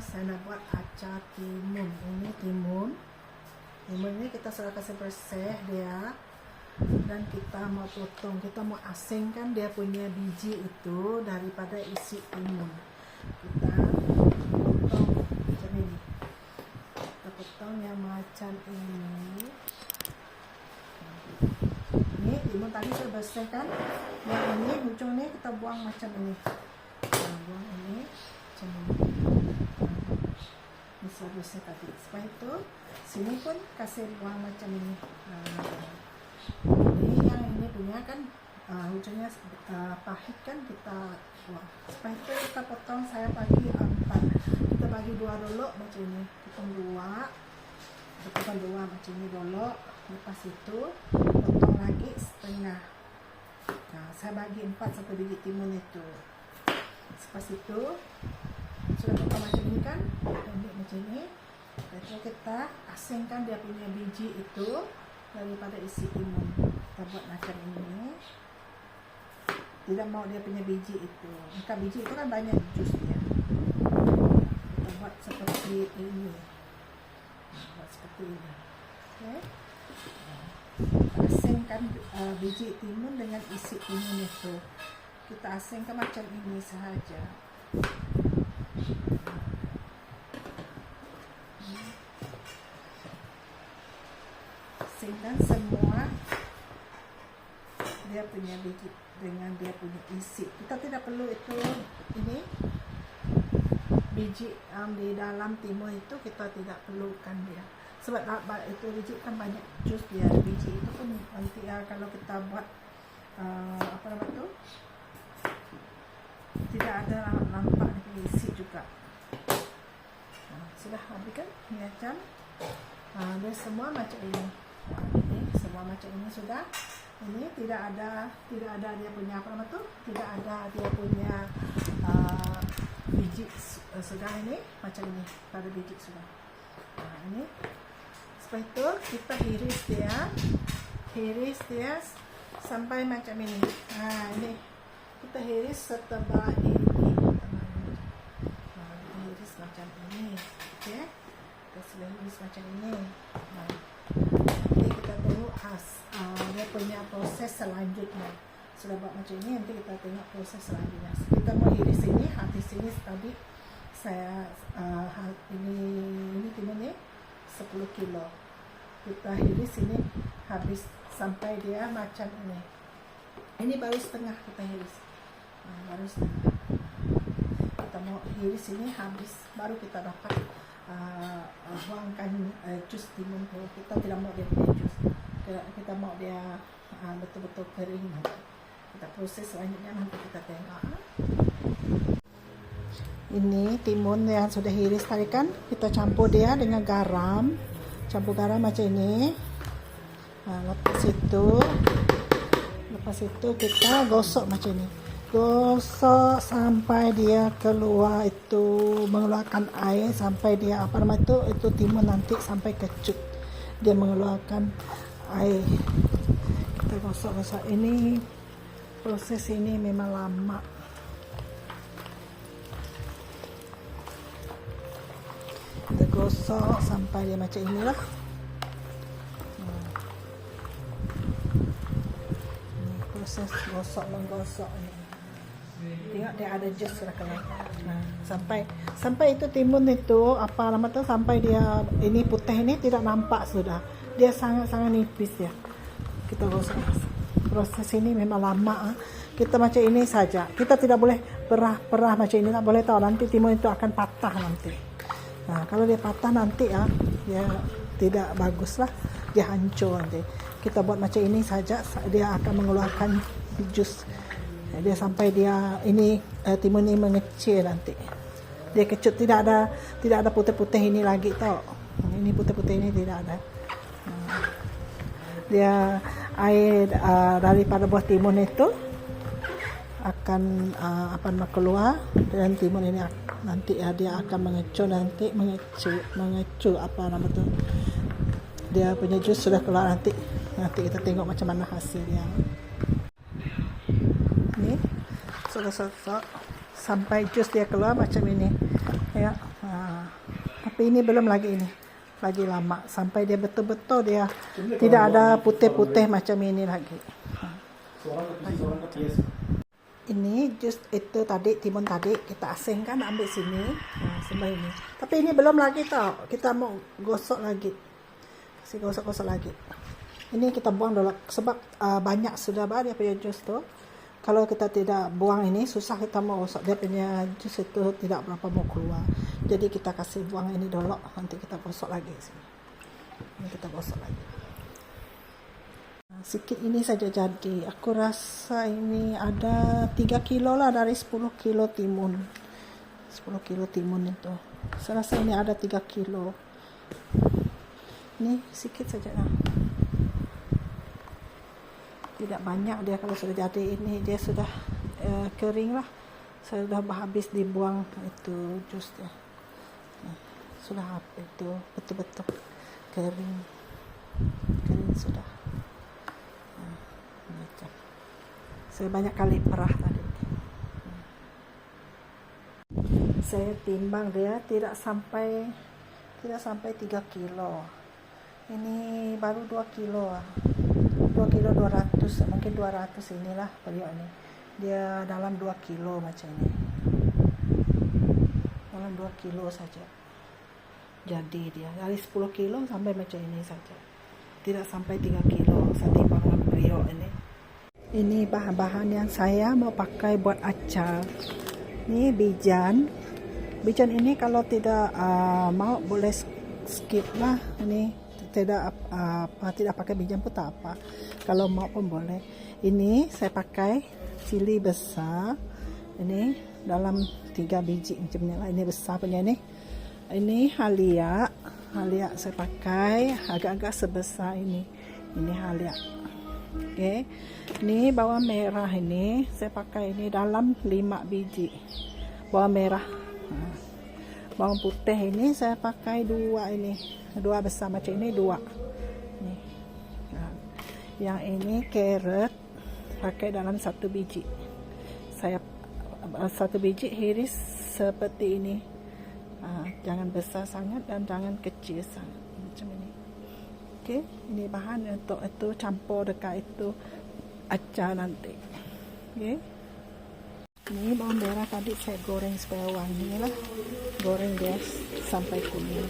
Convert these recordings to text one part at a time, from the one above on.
saya nak buat acar timun. Ini timun ini kita sudah kasih bersih dia, dan kita mau potong, kita mau asingkan dia punya biji itu daripada isi timun. Kita potong macam ini, kita potong yang macam ini. Ini timun tadi saya bersihkan, yang ini ujung ini kita buang macam ini. Buang ini macam ini, bisa bersih tadi. Setelah itu sini pun kasih buang macam ini. Ini yang ini punya kan ujungnya pahit kan, kita buang. Setelah itu kita potong, saya bagi 4, kita bagi 2 dulu macam ini, potong 2, kita potong 2 macam ini dulu. Lepas itu potong lagi setengah. Nah, saya bagi 4 satu biji timun itu. Lepas itu sudah potong macam ini kan, pendek macam ini. Lalu kita asingkan dia punya biji itu daripada isi timun. Kita buat macam ini. Tidak mau dia punya biji itu. Maka biji itu kan banyak jus dia. Kita buat seperti ini. Buat seperti ini. Oke. Asingkan biji timun dengan isi timun itu. Kita asingkan macam ini sahaja. Asingkan semua dia punya biji dengan dia punya isi. Kita tidak perlu itu ini biji di dalam timun itu, kita tidak perlukan dia. Sebab itu biji kan banyak jus dia. Biji itu pun nanti kalau kita buat apa nama tu, tidak ada nampak di isi juga. Sudah habis kan ni macam dia semua macam ini. Ini semua macam ini sudah. Ini tidak ada dia punya apa nama tu, tidak ada dia punya biji sudah. Ini macam ini, pada biji sudah. Ini setelah itu kita hiris dia sampai macam ini. Ini kita hiris setebal ini. Kita hiris macam ini. Okey. Kita sudah hiris macam ini. Nanti kita tengok dia punya proses selanjutnya. Sudah buat macam ini, nanti kita tengok proses selanjutnya. Kita mau hiris ini, habis ini tadi saya ini timun ni 10 kilo. Kita hiris ini habis sampai dia macam ini. Ini baru setengah kita hiris. Baru setengah. Kita mau hiris ini habis, baru kita dapat buangkan jus timun tu. Kita tidak mau dia punya jus. Kita mau dia betul-betul kering. Kita proses selanjutnya nanti kita tengok. Ini timun yang sudah hiris tadi kan, kita campur dia dengan garam. Campur garam macam ini. Lepas itu kita gosok macam ini. Gosok sampai dia keluar itu, mengeluarkan air, sampai dia apa nama itu timun nanti sampai kecut. Dia mengeluarkan air. Kita gosok-gosok. Ini proses ini memang lama. Kita gosok sampai dia macam inilah. Ini proses gosok menggosok ni. Tengok dia ada jus sudah keluar. Sampai itu timun itu apa nama tu, sampai dia ini putih ini tidak nampak sudah. Dia sangat-sangat nipis ya. Kita gosok. Proses ini memang lama. Kita macam ini saja. Kita tidak boleh perah macam ini, tak boleh tahu nanti timun itu akan patah nanti. Kalau dia patah nanti dia tidak bagus lah, dia hancur nanti. Kita buat macam ini saja, dia akan mengeluarkan jus. Dia sampai dia ini timun ini mengecil nanti. Dia kecut, tidak ada putih-putih ini lagi tau. Ini putih-putih ini tidak ada. Dia air daripada buah timun itu akan keluar, dan timun ini nanti dia akan mengecut, nanti mengecut apa nama tu, dia punya jus sudah keluar. Nanti kita tengok macam mana hasilnya. Sudah sampai jus dia keluar macam ini ya. Tapi ini belum lagi ini. Lagi lama sampai dia betul-betul dia tidak ada putih-putih macam ini lagi. Ini jus itu tadi, timun tadi kita asingkan, ambil sini. Sebelah ini. Tapi ini belum lagi tau. Kita mau gosok lagi. Kasih gosok-gosok lagi. Ini kita buang dulu sebab banyak sudah dia punya jus tuh. Kalau kita tidak buang ini susah kita mau gosok, dia punya jus itu tidak berapa mau keluar. Jadi kita kasih buang ini dulu, nanti kita gosok lagi sini. Ini kita gosok lagi. Sikit ini saja jadi. Aku rasa ini ada 3 kilo lah dari 10 kilo timun. 10 kilo timun itu. Saya rasa ini ada 3 kilo. Ini sikit saja lah. Tidak banyak dia kalau sudah jadi ini dia sudah kering lah. Saya sudah habis dibuang itu jusnya. Sudah habis itu betul-betul kering. Kering sudah. Saya banyak kali perah tadi. Saya timbang dia tidak sampai 3 kilo. Ini baru 2 kilo. 2 kilo 200, mungkin 200 inilah periuk ini. Dia dalam 2 kilo macam ini. Dalam 2 kilo saja. Jadi dia dari 10 kilo sampai macam ini saja. Tidak sampai 3 kilo saya timbang periuk ini. Ini bahan-bahan yang saya mau pakai buat acar. Ini bijan. Bijan ini kalau tidak mau boleh skip lah. Ini tidak pakai bijan pun tak apa. Kalau mau pun boleh. Ini saya pakai cili besar. Ini dalam 3 biji macam ni lah. Ini besar punya ni. Ini halia. Halia saya pakai agak-agak sebesar ini. Ini halia. Okey. Ini bawang merah ini saya pakai ini dalam 5 biji. Bawang merah. Bawang putih ini saya pakai 2 ini. 2 besar macam ini 2. Nih. Yang ini carrot pakai dalam 1 biji. Saya 1 biji iris seperti ini. Jangan besar sangat dan jangan kecil sangat macam ini. Okey, ini bahan untuk itu campur dekat itu acar nanti. Okey. Ini bawang merah tadi saya goreng supaya wangi lah. Goreng dia sampai kuning.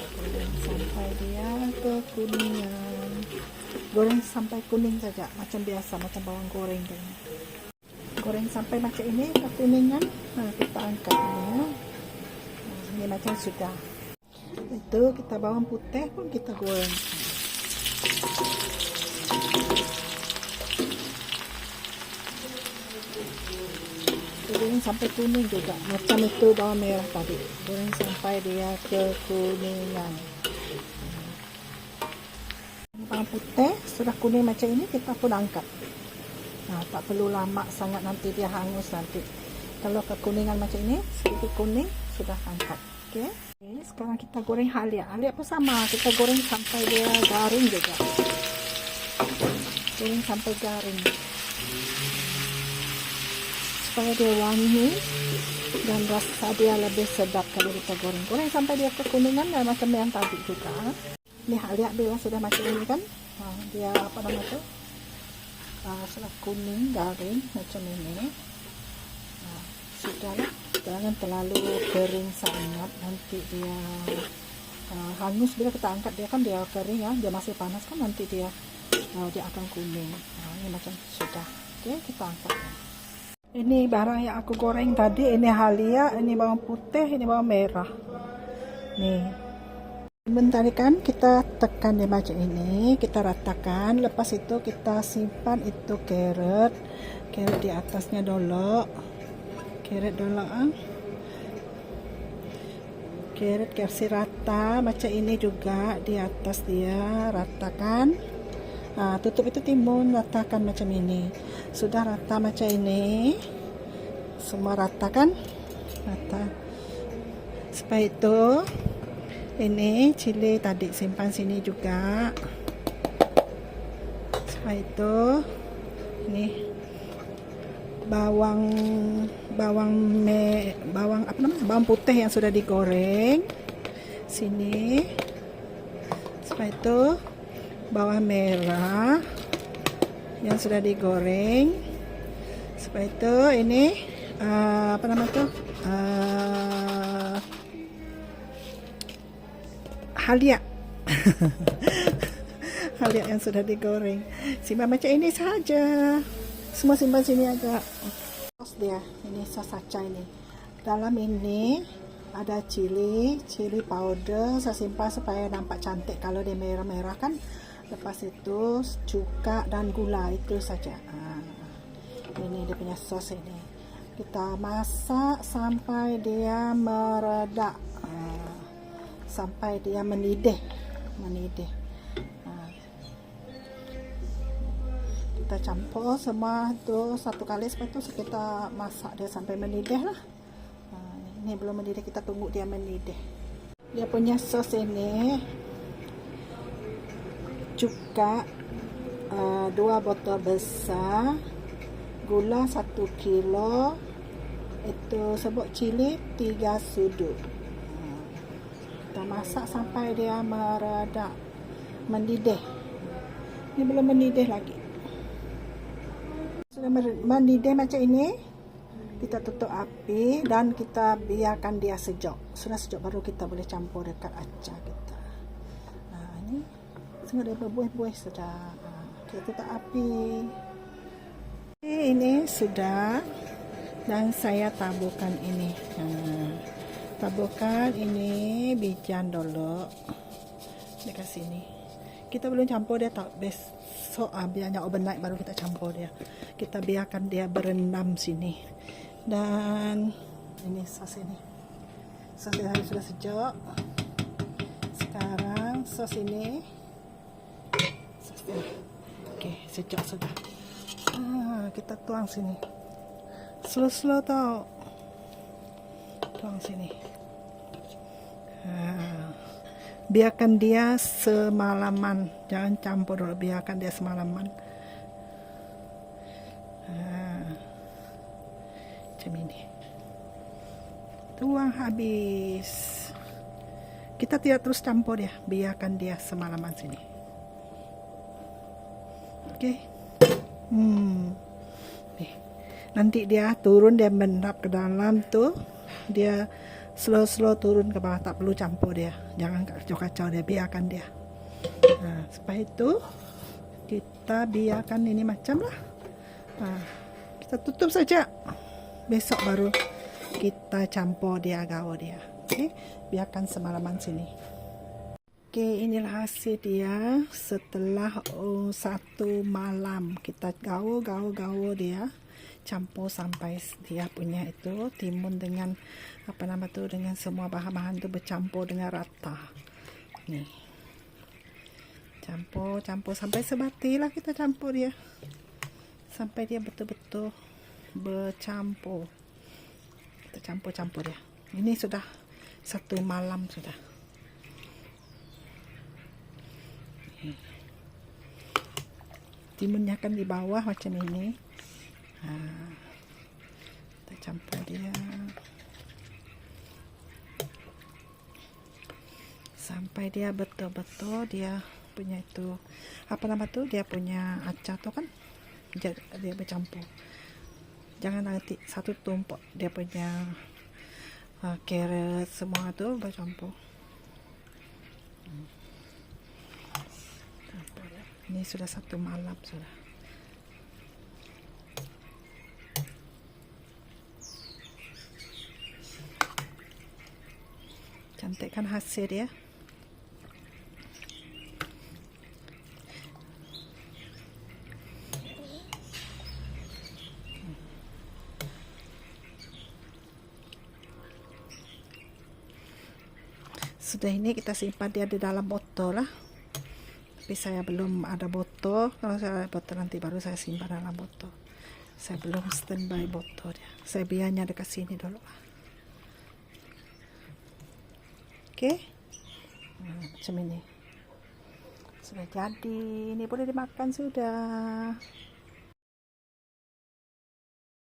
Goreng sampai dia kekuningan. Goreng sampai kuning saja, macam biasa, macam bawang goreng kayaknya. Goreng sampai macam ini kekuningan. Kita angkat ini. Ini macam sudah. Itu kita bawang putih pun kita goreng. Goreng sampai kuning juga, macam itu bawang merah tadi. Goreng sampai dia kekuningan. Bawang putih sudah kuning macam ini, kita pun angkat. Tak perlu lama sangat, nanti dia hangus nanti. Kalau kekuningan macam ini, sedikit kuning, sudah angkat. Okey. Sekarang kita goreng halia. Halia pun sama, kita goreng sampai dia garing juga. Goreng sampai garing. Supaya dia wangi dan rasa dia lebih sedap kalau kita goreng. Goreng sampai dia kekuningan dan macam yang tadi juga. Ini halia bila sudah macam ini kan. Dia apa nama tu? Sudah kuning garing macam ini. Sudahlah. Jangan terlalu kering sangat, nanti dia hangus. Bila kita angkat dia kan dia kering ya, dia masih panas kan, nanti dia akan kuning. Ini macam sudah. Okey, kita angkat. Ini barang yang aku goreng tadi, ini halia, ini bawang putih, ini bawang merah. Nih. Bentar kan kita tekan dia macam ini, kita ratakan. Lepas itu kita simpan itu carrot. Carrot di atasnya dulu. Carrot dulu. Carrot kasih rata macam ini juga di atas dia, ratakan. Tutup itu timun, ratakan macam ini. Sudah rata macam ini, semua ratakan, rata. Supaya itu ini cili tadi simpan sini juga. Supaya itu ini bawang bawang putih yang sudah digoreng sini. Setelah itu bawang merah yang sudah digoreng. Setelah itu ini halia. Halia yang sudah digoreng. Simpan macam ini saja. Semua simpan sini aja. Sos dia, ini sos saca ini. Dalam ini ada cili powder. Saya simpan supaya nampak cantik kalau dia merah-merah kan. Lepas itu cuka dan gula, itu saja. Ini dia punya sos ini. Kita masak sampai dia meredak, sampai dia mendidih. Kita campur semua tu satu kali, seperti itu kita masak dia sampai mendidih lah. Ini belum mendidih, kita tunggu dia mendidih. Dia punya sos ini cuka 2 botol besar, gula 1 kilo, itu serbuk cili 3 sudut. Kita masak sampai dia meredak, mendidih. Ini belum mendidih lagi. Sudah mendidih macam ini, kita tutup api dan kita biarkan dia sejuk. Sudah sejuk baru kita boleh campur dekat acar kita. Ini sudah dia berbuih-buih sudah. Kita tutup api. Ini sudah, dan saya taburkan ini. Taburkan ini bijan dulu dekat sini. Kita belum campur dia tak besok, biarnya overnight baru kita campur dia. Kita biarkan dia berendam sini. Dan ini sos ini. Sos dia sudah sejuk. Sekarang sos ini. Sos dia. Oke, sejuk sudah. Kita tuang sini. Slow-slow tau. Tuang sini. Biarkan dia semalaman, jangan campur dulu, biarkan dia semalaman. Macam ini. Tuang habis. Kita tidak terus campur ya, biarkan dia semalaman sini. Oke. Nanti dia turun, dia mengendap ke dalam tuh, dia slow turun ke bawah, tak perlu campur dia, jangan kacau-kacau dia, biarkan dia. Setelah itu kita biarkan ini macam lah. Kita tutup saja, besok baru kita campur dia, gaul dia. Oke, biarkan semalaman sini. Oke, inilah hasil dia setelah 1 malam kita gaul dia, campur sampai dia punya itu timun dengan dengan semua bahan-bahan itu bercampur dengan rata. Nih, campur sampai sebati lah, kita campur dia sampai dia betul-betul bercampur. Kita campur dia. Ini sudah 1 malam sudah. Timunnya kan di bawah macam ini. Kita campur dia sampai dia betul-betul dia punya itu dia punya acar tuh kan, dia bercampur. Jangan nanti satu tumpuk dia punya carrot semua tuh bercampur. Ini sudah 1 malam sudah. Cantik kan hasil dia. Sudah, ini kita simpan dia di dalam botol lah. Tapi saya belum ada botol. Kalau saya ada botol nanti baru saya simpan dalam botol. Saya belum standby botol dia. Saya biarnya dekat sini dulu. Oke. Macam ini. Sudah jadi. Ini boleh dimakan sudah.